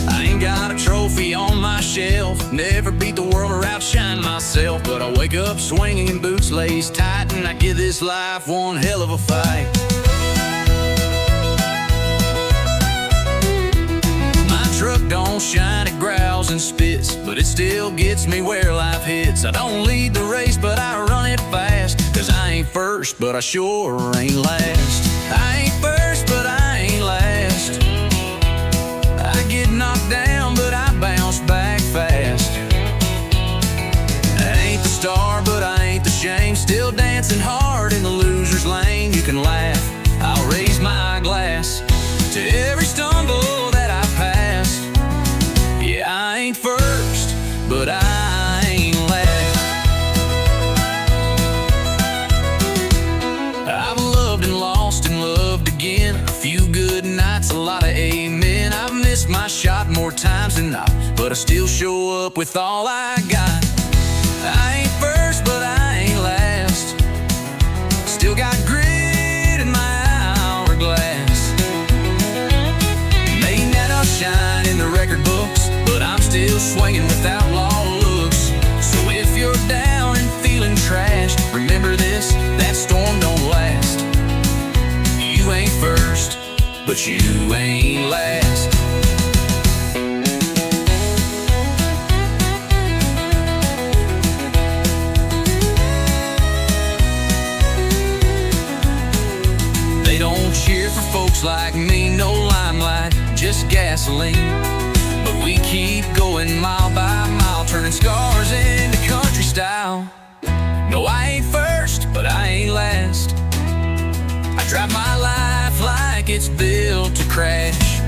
I ain't got a trophy on my shelf, never beat the world or outshine myself, but I wake up swinging, boots laced tight, and I give this life one hell of a fight. My truck don't shine, it growls and spits, but it still gets me where life hits. I don't lead the race, but I run it fast, 'cause I ain't first, but I sure ain't last. I ain't first, but I ain't last. I get knocked down, but I bounce back fast. I ain't the star, but I ain't the shame, still dancing hard in the loser's lane. You can laugh, I'll raise my glass to every stumble that I pass. Yeah, I ain't first, but I ain't last. I've loved and lost and loved again, a few good nights, a lot of amen. I've missed my shot more times than not, but I still show up with all I got. I ain't first, but I ain't last. Still got grit in my hourglass. May not shine in the record books, but I'm still swinging with outlaw looks. So if you're down and feeling trashed, remember this, that storm don't last. You ain't first, but you ain't last. They don't cheer for folks like me, no limelight, just gasoline. But we keep going mile by mile, turning scars into country style. No, I ain't first, but I ain't last. I drive my life like it's built to crash.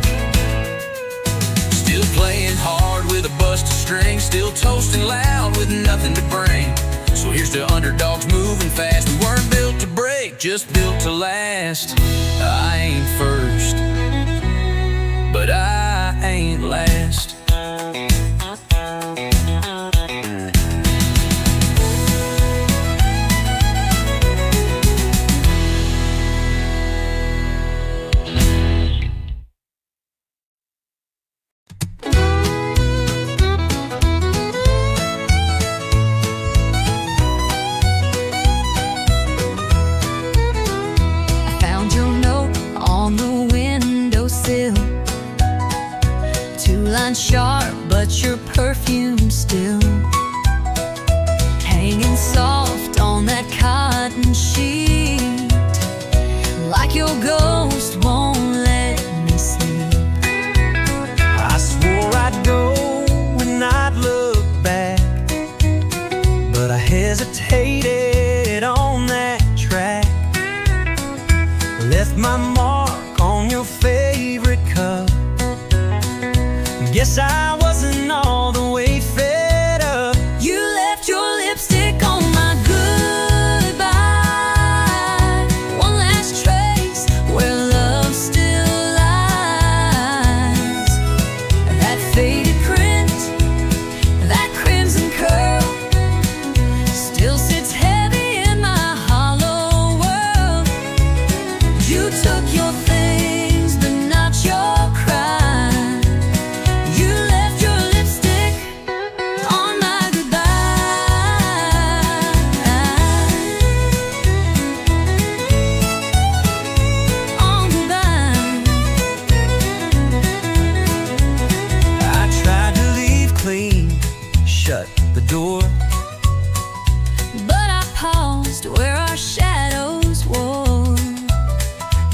Still playing hard with a busted string, still toasting loud with nothing to bring. So here's to underdogs moving fast. We weren't built to break, just built to last. I ain't first, but I ain't last. Sharp, but your perfume still hanging soft on that cotton sheet, like your ghost won't let me sleep. I swore I'd go and I'd look back, but I hesitated on that track. Left my mark on your favorite cup. Guess I wasn't all the way fed up. You left your lipstick on my goodbye, one last trace where love still lies. That faded print, that crimson curl, still sits heavy in my hollow world. You took your things, but not your cry. Door, but I paused where our shadows wore.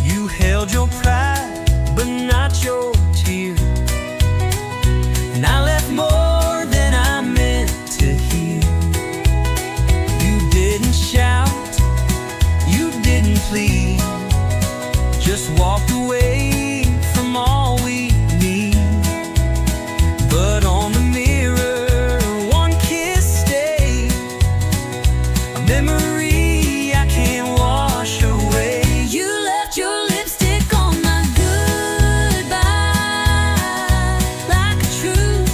You held your pride, but not your tear, and I left more than I meant to hear. You didn't shout, you didn't plead, just walked away from all we need. But on the memory I can't wash away. You left your lipstick on my goodbye, like a truth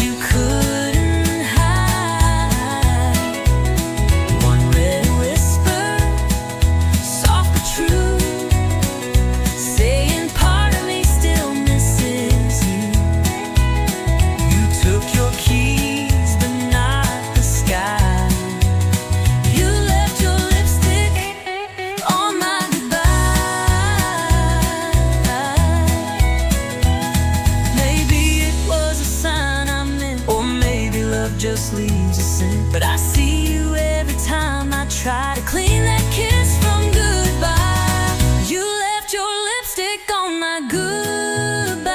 you couldn't hide. One red whisper, soft but true. just leaves a scent. But I see you every time I try to clean that kiss from goodbye. You left your lipstick on my goodbye,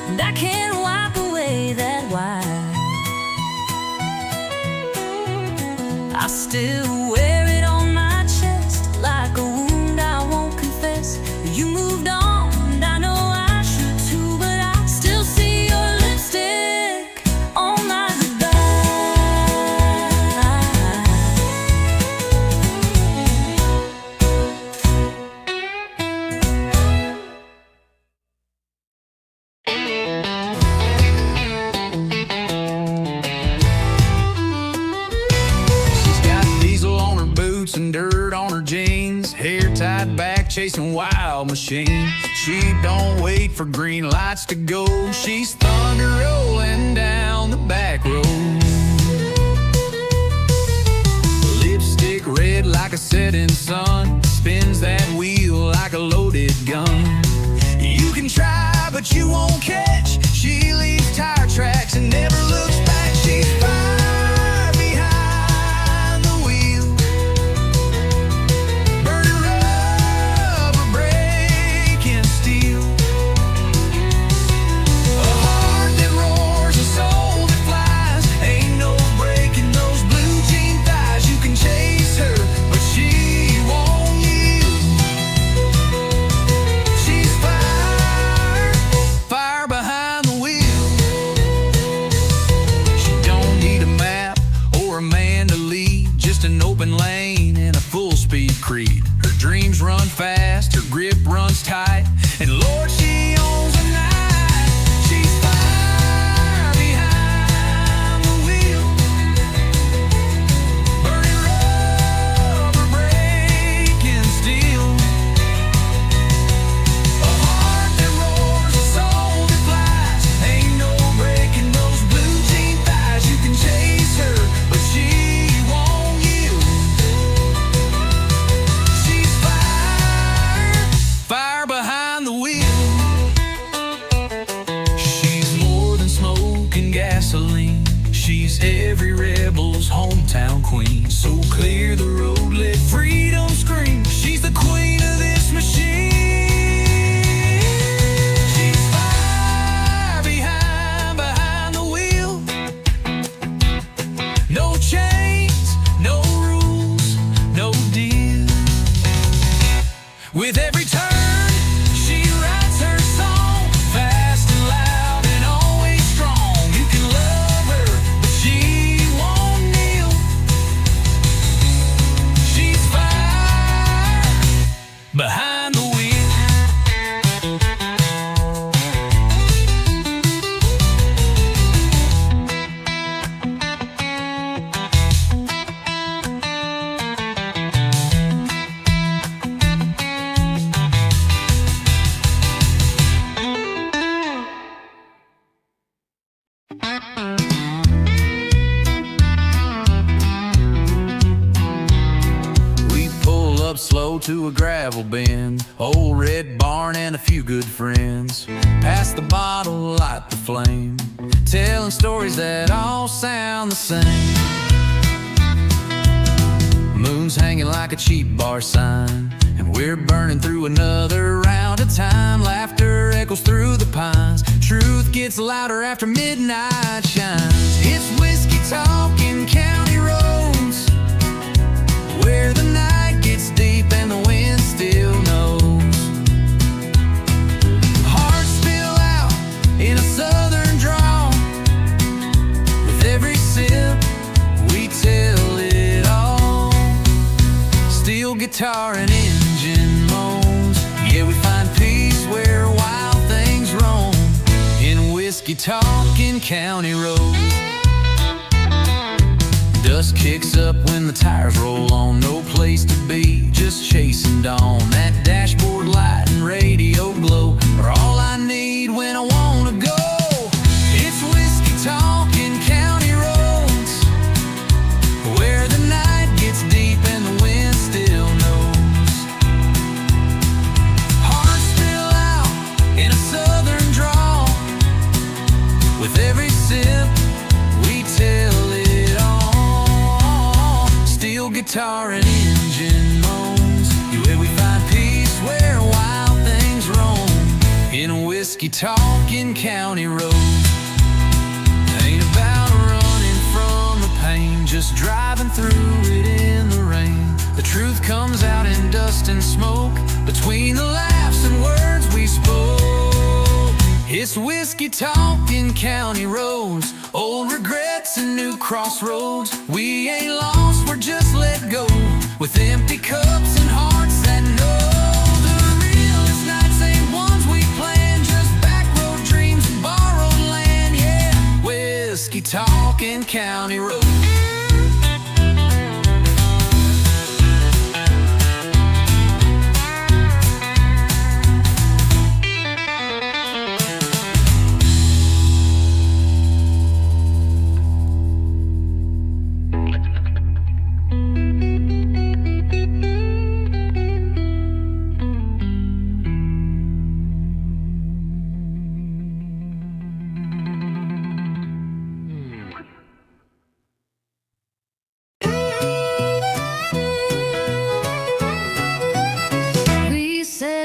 and I can't wipe away that wine. I still wear it on my chest like a wound I won't confess. You moved on, and I know I should too, but I still see your lipstick on my goodbye. She's got diesel on her boots and dirt on her jeans, hair tied back, chasing wild machines. She don't wait for green lights to go. She's thunder rolling down the back road. Lipstick red like a setting sun, spins that wheel like a loaded gun. You can try, but you won't catch. She leaves tire tracks and never looks back. She's fire behind the wheel, burning rubber, breaking steel. A heart that roars, a soul that flies. Ain't no breaking those blue jean thighs. You can chase her, but she won't yield. She's fire, fire behind the wheel. She don't need a map or a man to lead, just an open lane and a full-speed creed. Her dreams run fast, her grip runs tight, and Lord, she owns the night. She's fire behind the wheel, burning rubber, breaking steel. A heart that roars, a soul that flies. Ain't no breaking those blue jean thighs. You can chase her, but she won't yield. She's fire, fire behind the wheel. She's more than smoke and gasoline. She's every rebel's hometown queen. So clear the road, let freedom scream. She's the queen of this machine. She's fire behind the wheel. No chains, no rules, no deal. With every turn, she writes her song, fast and loud and always strong. You can love her, but she won't kneel. She's fire behind the wheel. We pull up slow to a gravel bin, old red barn and a few good friends. Pass the bottle, light the flame, telling stories that all sound the same. Moon's hanging like a cheap bar sign, and we're burning through another round of time. Laughter echoes through the pines, truth gets louder after midnight shines. It's whiskey talking county roads, where the night gets deep and the wind still knows. Hearts spill out in a southern drawl, with every sip we tell it all. Steel guitar and engine moans, yeah, we find peace where wild things roam, in whiskey talking county roads. Dust kicks up when the tires roll on, no place to be, just chasing dawn. That dashboard light and radio glow are all I need when I wanna go. It's whiskey talking county roads, where the night gets deep and the wind still knows. Hearts spill out in a southern drawl, with every sip whiskey talking county roads. Ain't about running from the pain, just driving through it in the rain. The truth comes out in dust and smoke, between the laughs and words we spoke. It's whiskey talking county roads, old regrets and new crossroads. We ain't lost, we're just let go, with empty cups and hearts that know. The realest nights ain't ones we planned, just back road dreams and borrowed land. Yeah, whiskey talking county roads.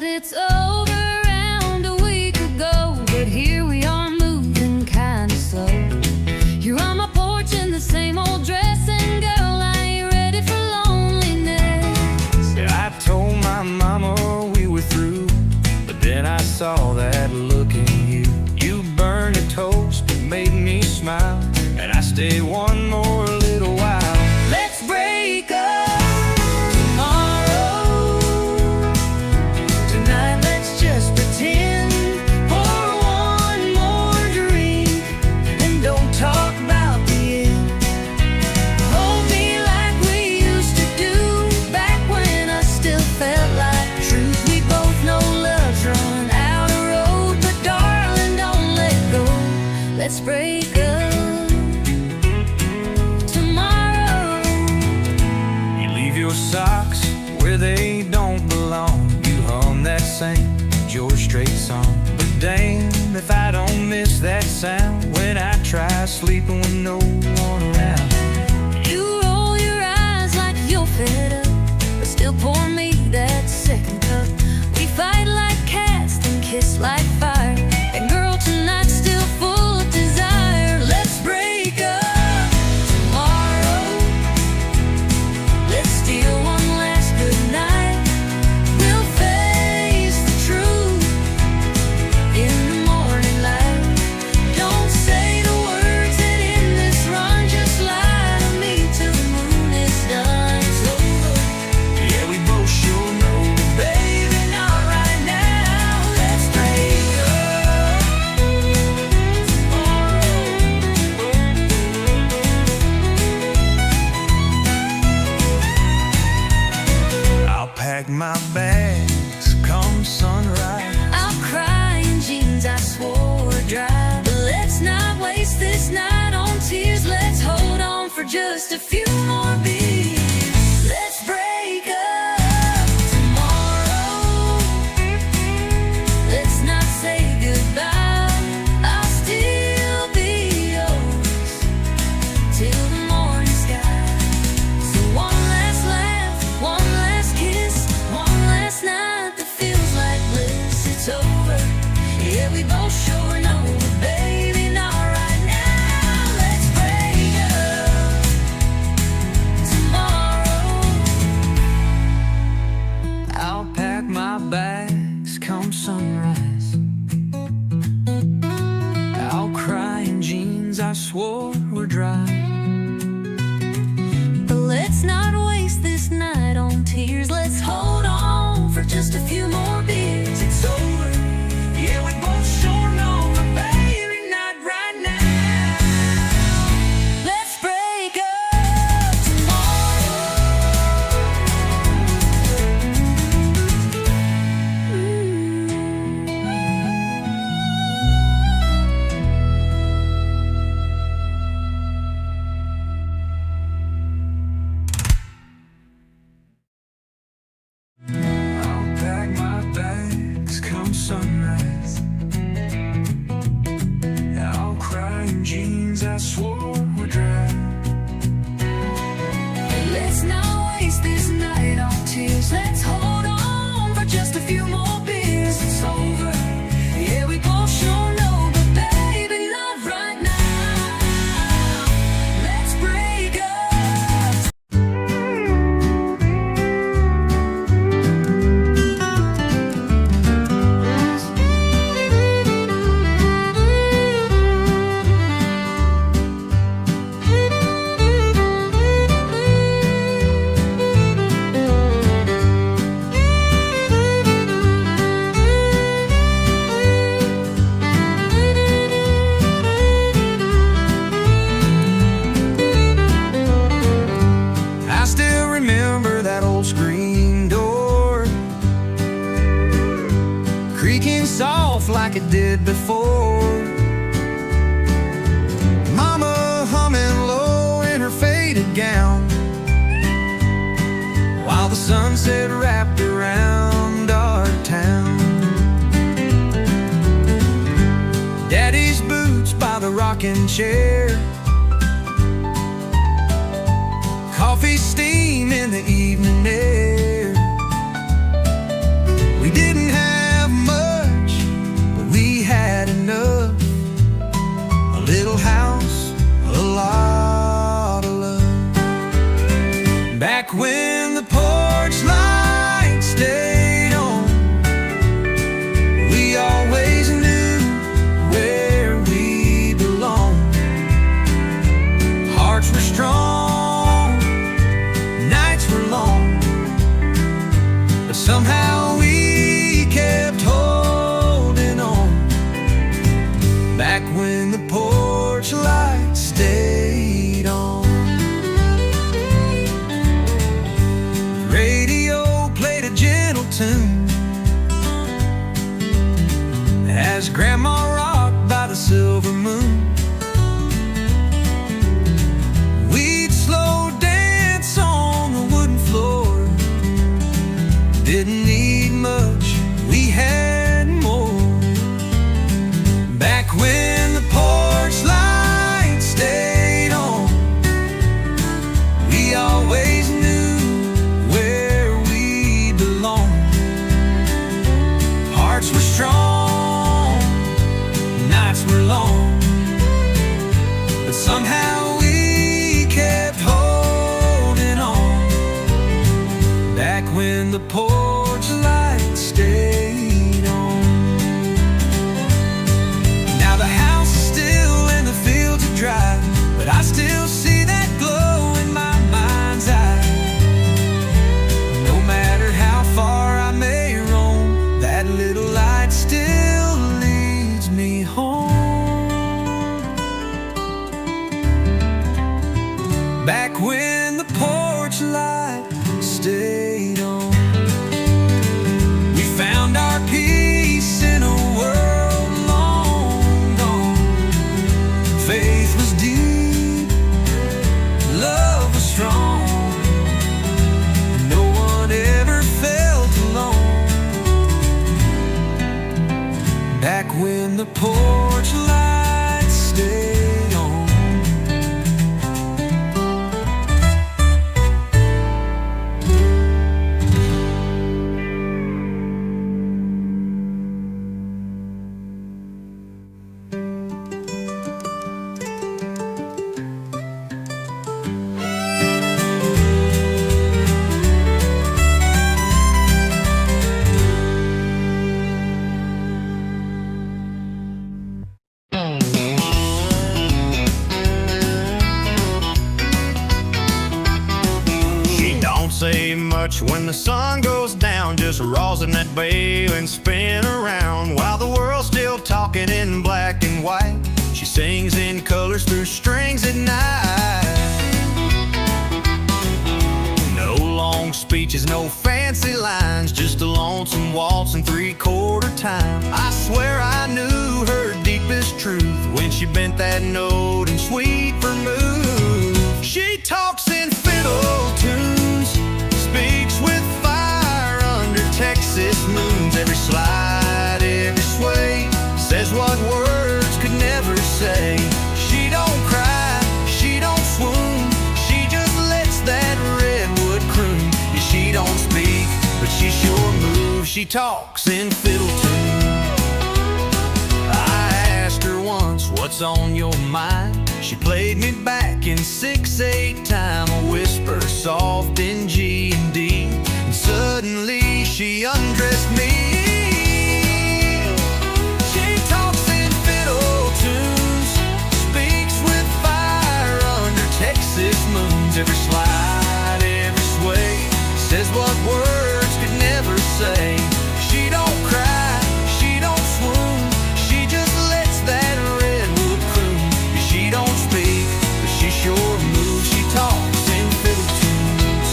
It's over around a week ago, but here we are moving kinda slow. You're on my porch in the same old dress, and girl, I ain't ready for loneliness. Yeah, I told my mama we were through, but then I saw that look in you. You burned a toast and made me smile, and I stayed one more little while. Let's break up. Let's break up tomorrow. You leave your socks where they don't belong. You hum that same George Strait song. But damn if I don't miss that sound when I try sleeping with no one around. You roll your eyes like you're fed up, but still pour me that second cup. We fight like cats and kiss like fire, and girl, tonight's still full of desire. Let's break up tomorrow. Let's steal one last good night. We'll face the truth in the morning light. Don't say the words that end this run, just lie to me till the moon is done. It's over. Yeah, we both sure know, Baby, not right now. Let's break up tomorrow. I'll pack my bags come sunrise. I'll cry in jeans I swore were dry. But let's not waste this night on tears. Let's hold on for just a few more beers. Let's break up tomorrow. Let's not say goodbye. I'll still be yours till the morning sky. So one last laugh, one last kiss, one last night that feels like bliss. It's over. Yeah, we both sure know, but baby, not right now. Let's break up tomorrow. I'll pack my bags come sunrise. I'll cry in jeans I swore were dry. But let's not waste this night on tears. Let's hold on for just a few more beers. It's over. Yeah, we both sure know, but baby, not right now. Let's break up tomorrow. I'll pack my bags come sunrise. I'll cry in jeans I swore were dry. Let's not waste this night on tears. Let's hold on for just a few more beers. It's over. Yeah, we both creaking soft like it did before. Mama humming low in her faded gown, while the sunset wrapped around our town. Daddy's boots by the rocking chair, coffee steam in the evening air. We didn't have much, but we had enough. A little house, a lot of love. Back when the porch light stayed on, we always knew where we belonged. Hearts were strong, nights were long, but somehow we kept holding on. Back when the porch light stayed on. The radio played a gentle tune as Grandma rocked by the silver moon. We'd slow dance on the wooden floor. Didn't need much, we had more. Back when the porch light stayed on, we always knew where we belonged. Hearts were strong, nights were long, but somehow we kept holding on. Back when the porch light stayed on. Now the house is still and the fields are dry, but I still see that glow in my mind's eye. No matter how far I may roam, that little light still leads me home. Back when the porch light stayed on, we found our peace in a world long gone. Faith was deep, love was strong, no one ever felt alone. Back when the porch light stayed on. She don't say much when the sun goes down, just rolls in that bale and spin around while the world's still talking in black and white. She sings in colors through strings at night. No long speeches, no fancy lines, just a lonesome waltz in three-quarter time. I swear I knew her deepest truth when she bent that note in sweet vermouth. She talks in fiddle tunes, speaks with fire under Texas moons. Every slide, every sway, says what words could never say. She don't cry, she don't swoon, she just lets that redwood croon. Yeah, she don't speak, but she sure moves. She talks in fiddle tunes. I asked her once, what's on your mind? She played me back in 6/8 time, a whisper soft in G and D, and suddenly she undressed me. She talks in fiddle tunes, speaks with fire under Texas moons. Every slide, every sway, says what words could never say. She don't cry, she don't swoon, she just lets that redwood croon. She don't speak, but she sure moves. She talks in fiddle tunes.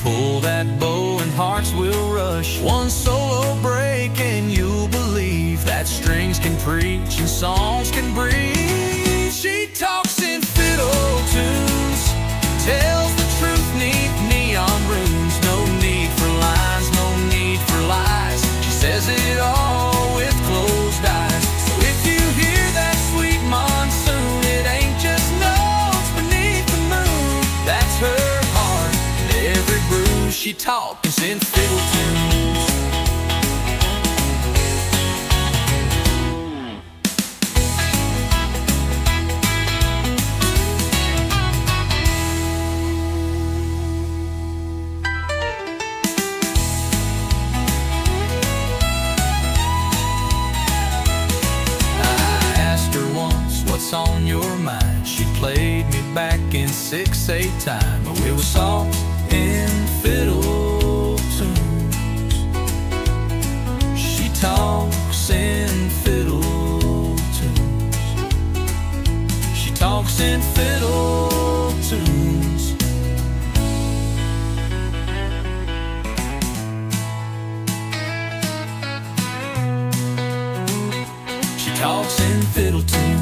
pull that bow and hearts will rush. One solo break and you'll believe that strings can preach and songs can breathe. She talks in fiddle tunes, tells the truth neath neon runes. No need for lines, no need for lies. She says it all with closed eyes. So if you hear that sweet monsoon, it ain't just notes beneath the moon. That's her heart, and every bruise she talks in fiddle tunes. On your mind, she played me back in 6/8 time. We were soft in fiddle tunes. She talks in fiddle tunes. She talks in fiddle tunes. She talks in fiddle tunes.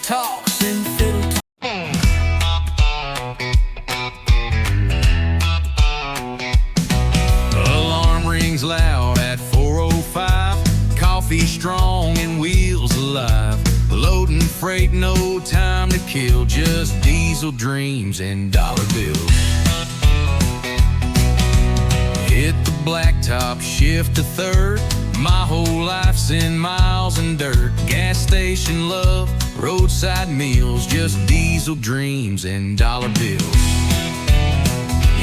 Talks in fiddle tunes. Alarm rings loud at 4:05. Coffee strong and wheels alive. Loading freight, no time to kill. Just diesel dreams and dollar bills. Hit the blacktop, shift to third. My whole life's in miles and dirt. Gas station love, roadside meals, just diesel dreams and dollar bills.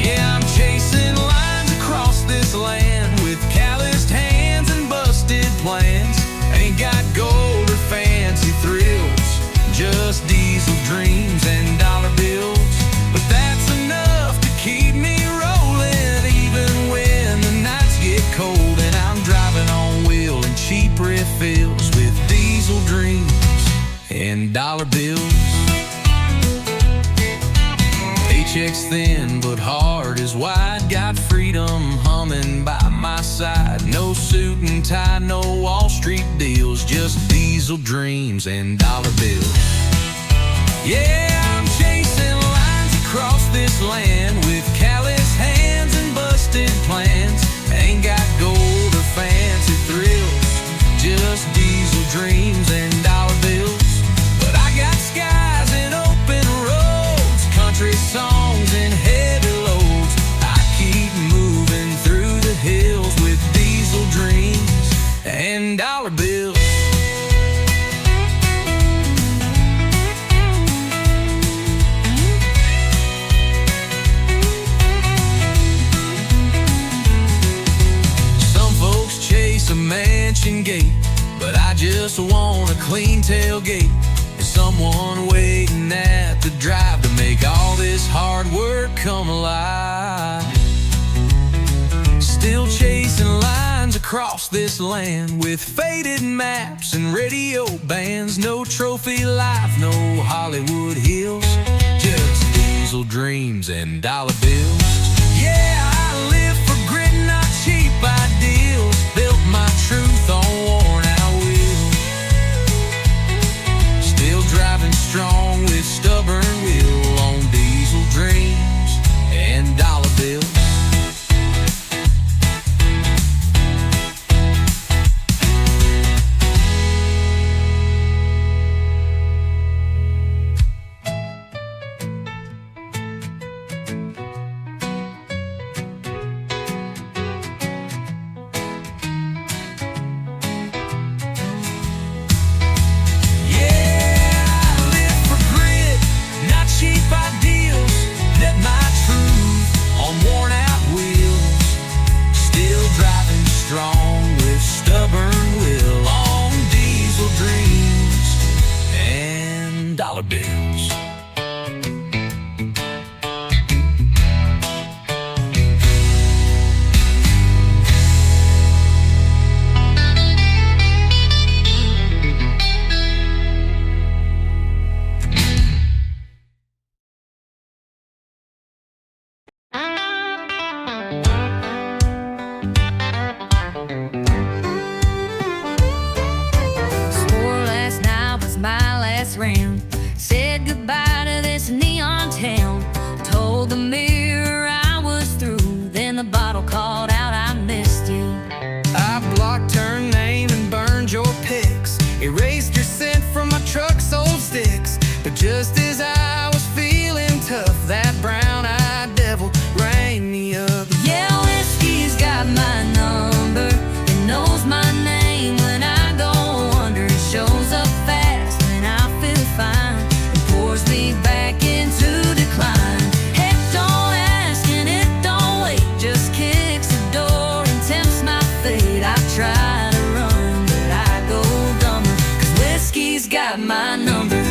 Yeah, I'm chasing lines across this land with calloused hands and busted plans. Ain't got gold or fancy thrills, just diesel dreams and dollar bills. But that's enough to keep me rolling, even when the nights get cold and I'm driving on wheel and cheap refills with diesel dreams and dollar bills. Paycheck's thin but heart is wide. Got freedom humming by my side. No suit and tie, no Wall Street deals, just diesel dreams and dollar bills. Yeah, I'm chasing lines across this land with callous hands and busted plans. Ain't got gold or fancy thrills, just diesel dreams and dollar bills. But I got skies and open roads, country songs and heavy loads. I keep moving through the hills with diesel dreams and dollar bills. Some folks chase a mansion gate, but I just want a clean tailgate and someone waiting at the drive to make all this hard work come alive. Still chasing lines across this land with faded maps and radio bands. No trophy life, no Hollywood hills, just diesel dreams and dollar bills. Yeah, I live for grit, not cheap ideals. Built my truth on worn out wheels. Still driving strong with stubborn will on diesel dreams and dollar bills. Erased your scent from my truck's old sticks. But just as I was feeling tough, that brown-eyed devil rang me up. Yeah, whiskey's got my number. It knows my name when I go under. It shows up fast when I feel fine. It pours me back into decline. Heck, don't ask and it don't wait. Just kicks the door and tempts my fate. I try to run, but I go dumber. 'Cause whiskey's got my number.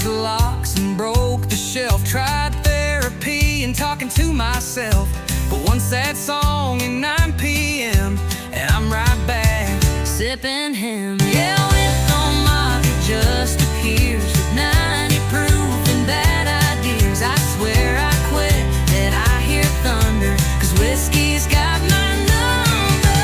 The locks and broke the shelf. Tried therapy and talking to myself. But one sad song at 9 p.m. and I'm right back Sipping him. Yeah, with no market just appears with 90 proof and bad ideas. I swear I quit that I hear thunder. 'Cause whiskey's got my number.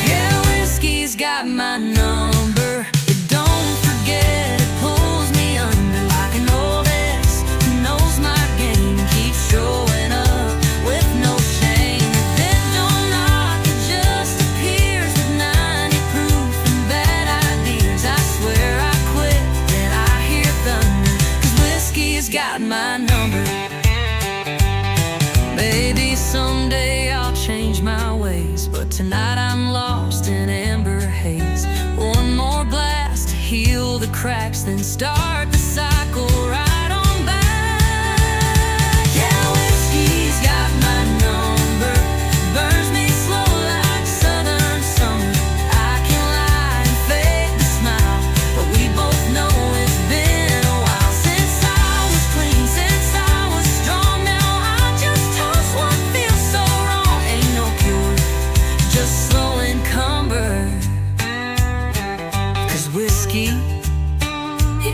Yeah, whiskey's got my number. It don't forget, it pulls me under like an old ex who knows my game, keeps showing up with no shame. If it don't knock, it just appears with 90 proof and bad ideas. I swear I quit that I hear thunder. 'Cause whiskey's got my number. Maybe someday I'll change my ways, but tonight I'm lost in amber haze. One more blast to heal the cracks, then start the cycle right on back. Yeah, whiskey's got my number. Burns me slow like southern summer. I can lie and fake the smile, but we both know it's been a while since I was clean, since I was strong. Now I just toss what feels so wrong. Ain't no cure, just slow encumber. 'Cause whiskey,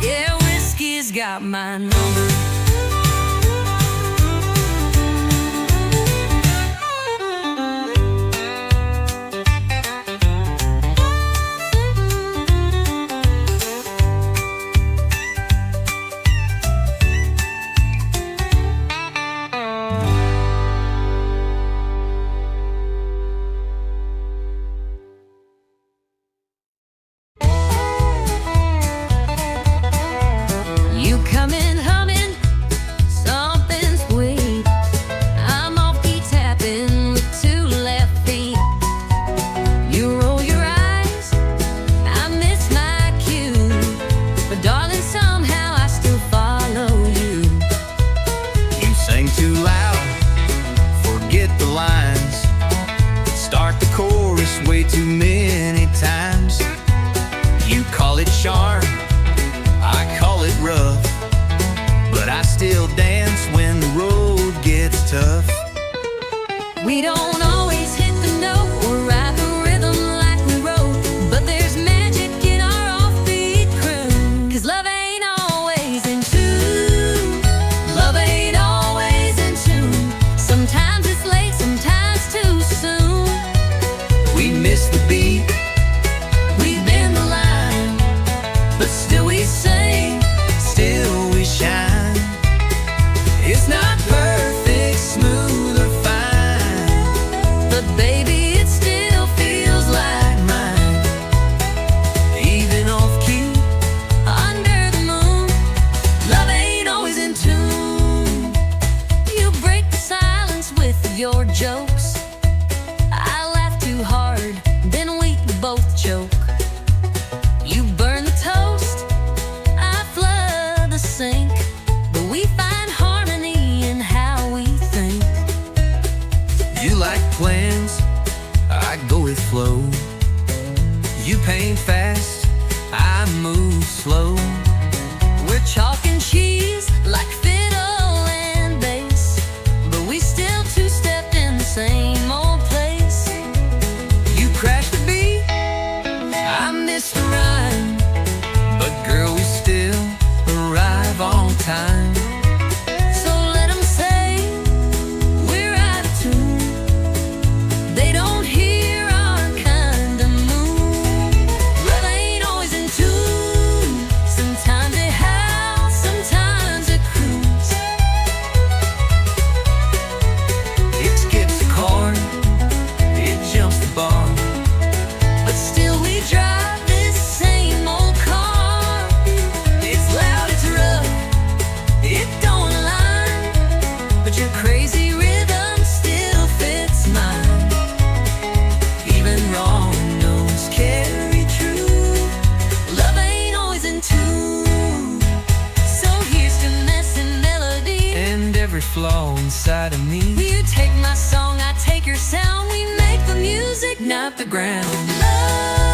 yeah, whiskey's got my number. You come in humming something sweet. I'm off beat tapping with 2 left feet. You roll your eyes, I miss my cue, but darling, somehow I still follow you. You sing too loud, forget the lines. Start the chorus way too many times. You call it charm, I call it rough, but I still dance when the road gets tough. We don't always hit the note or ride the rhythm like we wrote, but there's magic in our offbeat crew. 'Cause love ain't always in tune. Love ain't always in tune. Sometimes it's late, sometimes too soon. We miss the beat, We've been the line, but still we sing, still we shine. It's not perfect, smooth or fine, but baby, it still feels like mine. even off key. Under the moon, love ain't always in tune. You break the silence with your jokes. I laugh too hard, then we both choke. You burn the toast, I flood the sink, but we find harmony in how we think. You like plans, I go with flow. You paint fast, I move slow. We're chalk and cheese like fiddle and bass, but we still two-stepped in the same old place. You crash the beat, I miss the rhyme, but girl, we still arrive on time. So let 'em say we're out of tune. They don't hear our kind of mood. Love ain't always in tune, so flow inside of me. You take my song, I take your sound. We make the music, not the ground. Love